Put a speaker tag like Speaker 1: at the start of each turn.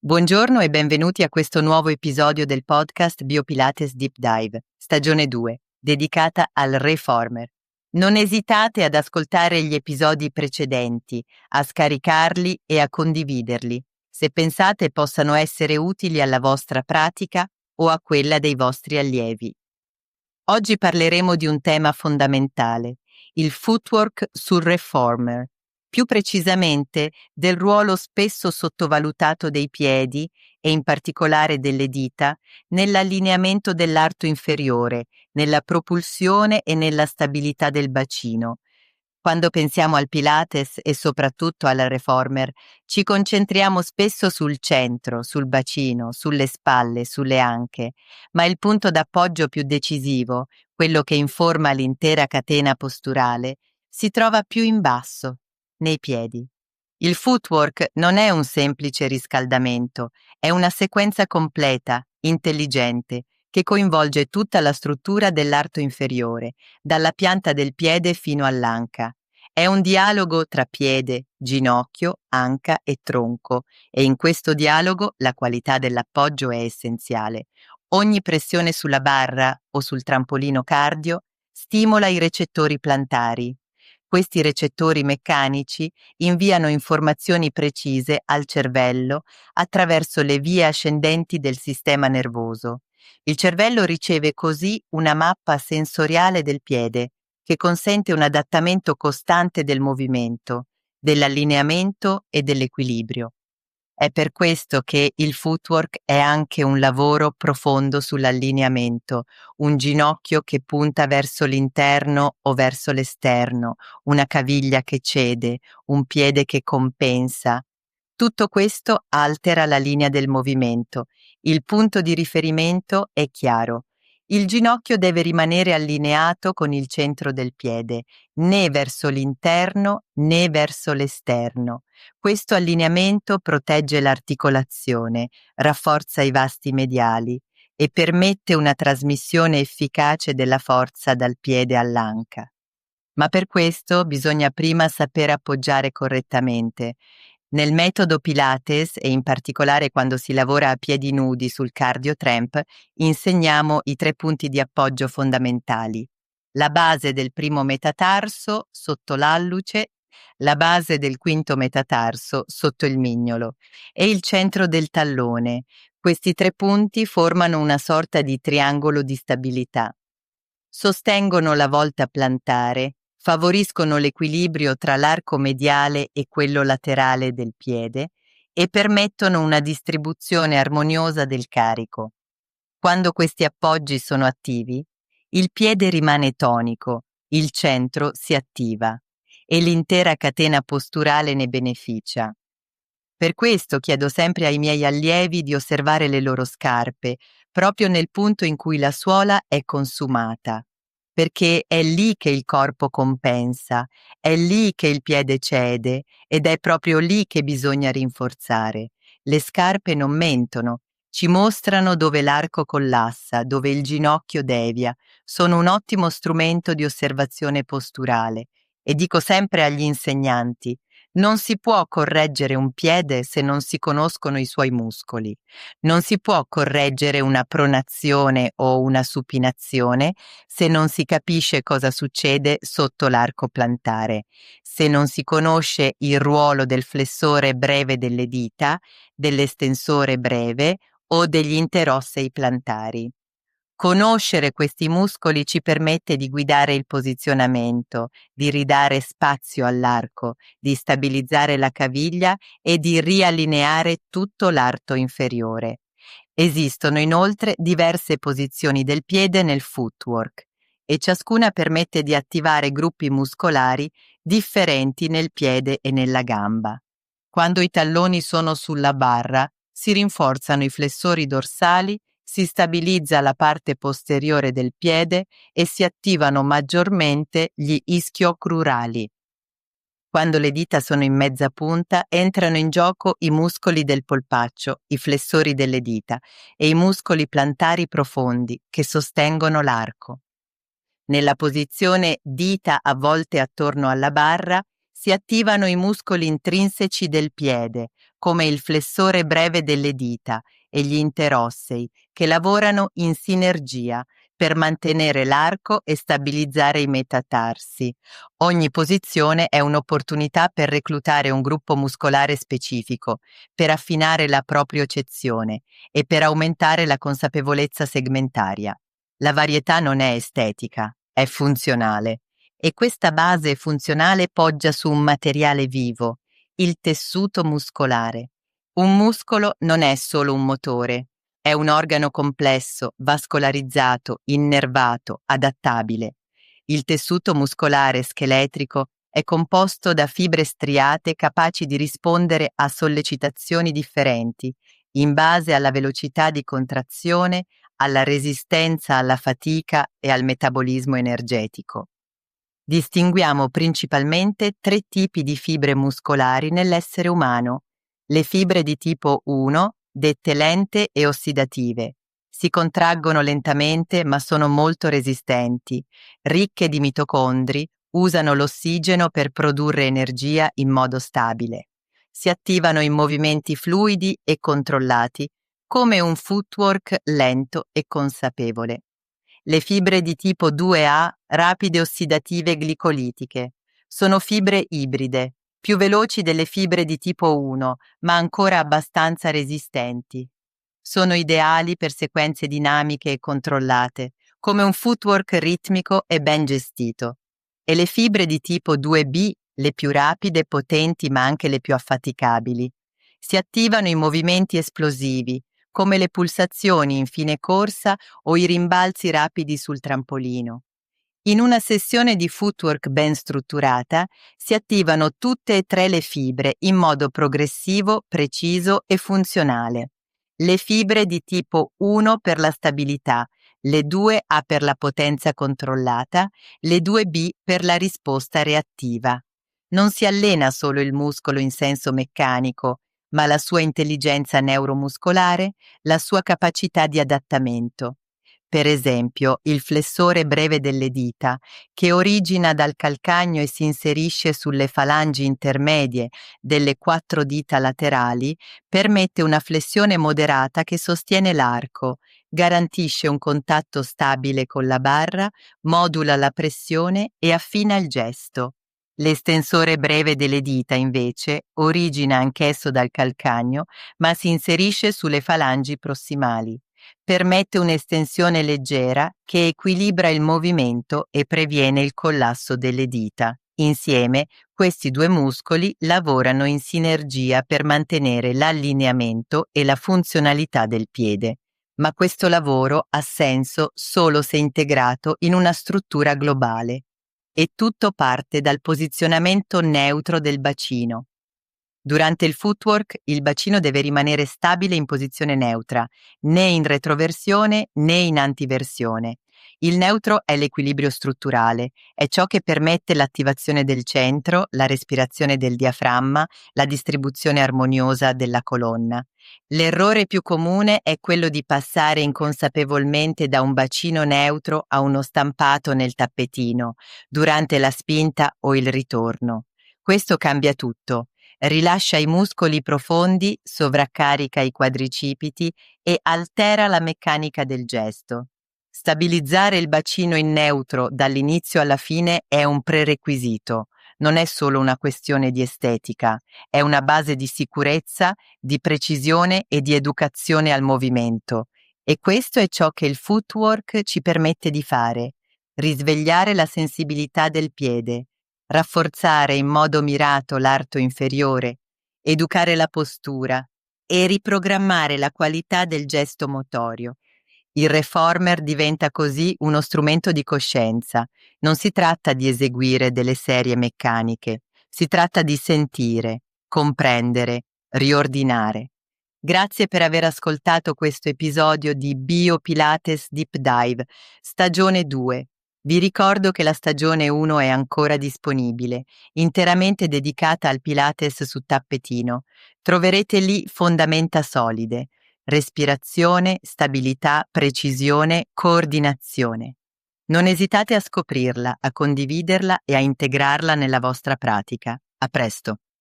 Speaker 1: Buongiorno e benvenuti a questo nuovo episodio del podcast Biopilates Deep Dive, stagione 2, dedicata al Reformer. Non esitate ad ascoltare gli episodi precedenti, a scaricarli e a condividerli, se pensate possano essere utili alla vostra pratica o a quella dei vostri allievi. Oggi parleremo di un tema fondamentale, il footwork sul Reformer, più precisamente del ruolo spesso sottovalutato dei piedi e in particolare delle dita nell'allineamento dell'arto inferiore, nella propulsione e nella stabilità del bacino. Quando pensiamo al Pilates e soprattutto al Reformer, ci concentriamo spesso sul centro, sul bacino, sulle spalle, sulle anche, ma il punto d'appoggio più decisivo, quello che informa l'intera catena posturale, si trova più in basso, nei piedi. Il footwork non è un semplice riscaldamento, è una sequenza completa, intelligente, che coinvolge tutta la struttura dell'arto inferiore, dalla pianta del piede fino all'anca. È un dialogo tra piede, ginocchio, anca e tronco, e in questo dialogo la qualità dell'appoggio è essenziale. Ogni pressione sulla barra o sul trampolino cardio stimola i recettori plantari. Questi recettori meccanici inviano informazioni precise al cervello attraverso le vie ascendenti del sistema nervoso. Il cervello riceve così una mappa sensoriale del piede che consente un adattamento costante del movimento, dell'allineamento e dell'equilibrio. È per questo che il footwork è anche un lavoro profondo sull'allineamento, un ginocchio che punta verso l'interno o verso l'esterno, una caviglia che cede, un piede che compensa. Tutto questo altera la linea del movimento. Il punto di riferimento è chiaro. Il ginocchio deve rimanere allineato con il centro del piede, né verso l'interno né verso l'esterno. Questo allineamento protegge l'articolazione, rafforza i vasti mediali e permette una trasmissione efficace della forza dal piede all'anca. Ma per questo bisogna prima saper appoggiare correttamente. Nel metodo Pilates, e in particolare quando si lavora a piedi nudi sul cardio tramp, insegniamo i 3 punti di appoggio fondamentali. La base del primo metatarso sotto l'alluce, la base del quinto metatarso sotto il mignolo e il centro del tallone. Questi 3 punti formano una sorta di triangolo di stabilità. Sostengono la volta plantare, favoriscono l'equilibrio tra l'arco mediale e quello laterale del piede e permettono una distribuzione armoniosa del carico. Quando questi appoggi sono attivi, il piede rimane tonico, il centro si attiva e l'intera catena posturale ne beneficia. Per questo chiedo sempre ai miei allievi di osservare le loro scarpe, proprio nel punto in cui la suola è consumata, perché è lì che il corpo compensa, è lì che il piede cede ed è proprio lì che bisogna rinforzare. Le scarpe non mentono, ci mostrano dove l'arco collassa, dove il ginocchio devia, sono un ottimo strumento di osservazione posturale. E dico sempre agli insegnanti: non si può correggere un piede se non si conoscono i suoi muscoli. Non si può correggere una pronazione o una supinazione se non si capisce cosa succede sotto l'arco plantare, se non si conosce il ruolo del flessore breve delle dita, dell'estensore breve o degli interossei plantari. Conoscere questi muscoli ci permette di guidare il posizionamento, di ridare spazio all'arco, di stabilizzare la caviglia e di riallineare tutto l'arto inferiore. Esistono inoltre diverse posizioni del piede nel footwork e ciascuna permette di attivare gruppi muscolari differenti nel piede e nella gamba. Quando i talloni sono sulla barra, si rinforzano i flessori dorsali, si stabilizza la parte posteriore del piede e si attivano maggiormente gli ischio-crurali. Quando le dita sono in mezza punta, entrano in gioco i muscoli del polpaccio, i flessori delle dita, e i muscoli plantari profondi che sostengono l'arco. Nella posizione dita avvolte attorno alla barra si attivano i muscoli intrinseci del piede, come il flessore breve delle dita e gli interossei, che lavorano in sinergia per mantenere l'arco e stabilizzare i metatarsi. Ogni posizione è un'opportunità per reclutare un gruppo muscolare specifico, per affinare la propriocezione e per aumentare la consapevolezza segmentaria. La varietà non è estetica, è funzionale. E questa base funzionale poggia su un materiale vivo, il tessuto muscolare. Un muscolo non è solo un motore, è un organo complesso, vascolarizzato, innervato, adattabile. Il tessuto muscolare scheletrico è composto da fibre striate capaci di rispondere a sollecitazioni differenti, in base alla velocità di contrazione, alla resistenza alla fatica e al metabolismo energetico. Distinguiamo principalmente tre tipi di fibre muscolari nell'essere umano: le fibre di tipo 1, dette lente e ossidative. Si contraggono lentamente ma sono molto resistenti, ricche di mitocondri, usano l'ossigeno per produrre energia in modo stabile. Si attivano in movimenti fluidi e controllati, come un footwork lento e consapevole. Le fibre di tipo 2A, rapide ossidative glicolitiche. Sono fibre ibride, più veloci delle fibre di tipo 1, ma ancora abbastanza resistenti. Sono ideali per sequenze dinamiche e controllate, come un footwork ritmico e ben gestito. E le fibre di tipo 2B, le più rapide, potenti ma anche le più affaticabili. Si attivano in movimenti esplosivi, come le pulsazioni in fine corsa o i rimbalzi rapidi sul trampolino. In una sessione di footwork ben strutturata si attivano tutte e tre le fibre in modo progressivo, preciso e funzionale. Le fibre di tipo 1 per la stabilità, le 2A per la potenza controllata, le 2B per la risposta reattiva. Non si allena solo il muscolo in senso meccanico, ma la sua intelligenza neuromuscolare, la sua capacità di adattamento. Per esempio, il flessore breve delle dita, che origina dal calcagno e si inserisce sulle falangi intermedie delle 4 dita laterali, permette una flessione moderata che sostiene l'arco, garantisce un contatto stabile con la barra, modula la pressione e affina il gesto. L'estensore breve delle dita, invece, origina anch'esso dal calcagno, ma si inserisce sulle falangi prossimali. Permette un'estensione leggera che equilibra il movimento e previene il collasso delle dita. Insieme, questi due muscoli lavorano in sinergia per mantenere l'allineamento e la funzionalità del piede. Ma questo lavoro ha senso solo se integrato in una struttura globale. E tutto parte dal posizionamento neutro del bacino. Durante il footwork il bacino deve rimanere stabile in posizione neutra, né in retroversione né in antiversione. Il neutro è l'equilibrio strutturale, è ciò che permette l'attivazione del centro, la respirazione del diaframma, la distribuzione armoniosa della colonna. L'errore più comune è quello di passare inconsapevolmente da un bacino neutro a uno stampato nel tappetino, durante la spinta o il ritorno. Questo cambia tutto. Rilascia i muscoli profondi, sovraccarica i quadricipiti e altera la meccanica del gesto. Stabilizzare il bacino in neutro dall'inizio alla fine è un prerequisito, non è solo una questione di estetica, è una base di sicurezza, di precisione e di educazione al movimento. E questo è ciò che il footwork ci permette di fare: risvegliare la sensibilità del piede, rafforzare in modo mirato l'arto inferiore, educare la postura e riprogrammare la qualità del gesto motorio. Il reformer diventa così uno strumento di coscienza. Non si tratta di eseguire delle serie meccaniche, si tratta di sentire, comprendere, riordinare. Grazie per aver ascoltato questo episodio di Bio Pilates Deep Dive, stagione 2. Vi ricordo che la stagione 1 è ancora disponibile, interamente dedicata al Pilates su tappetino. Troverete lì fondamenta solide: respirazione, stabilità, precisione, coordinazione. Non esitate a scoprirla, a condividerla e a integrarla nella vostra pratica. A presto!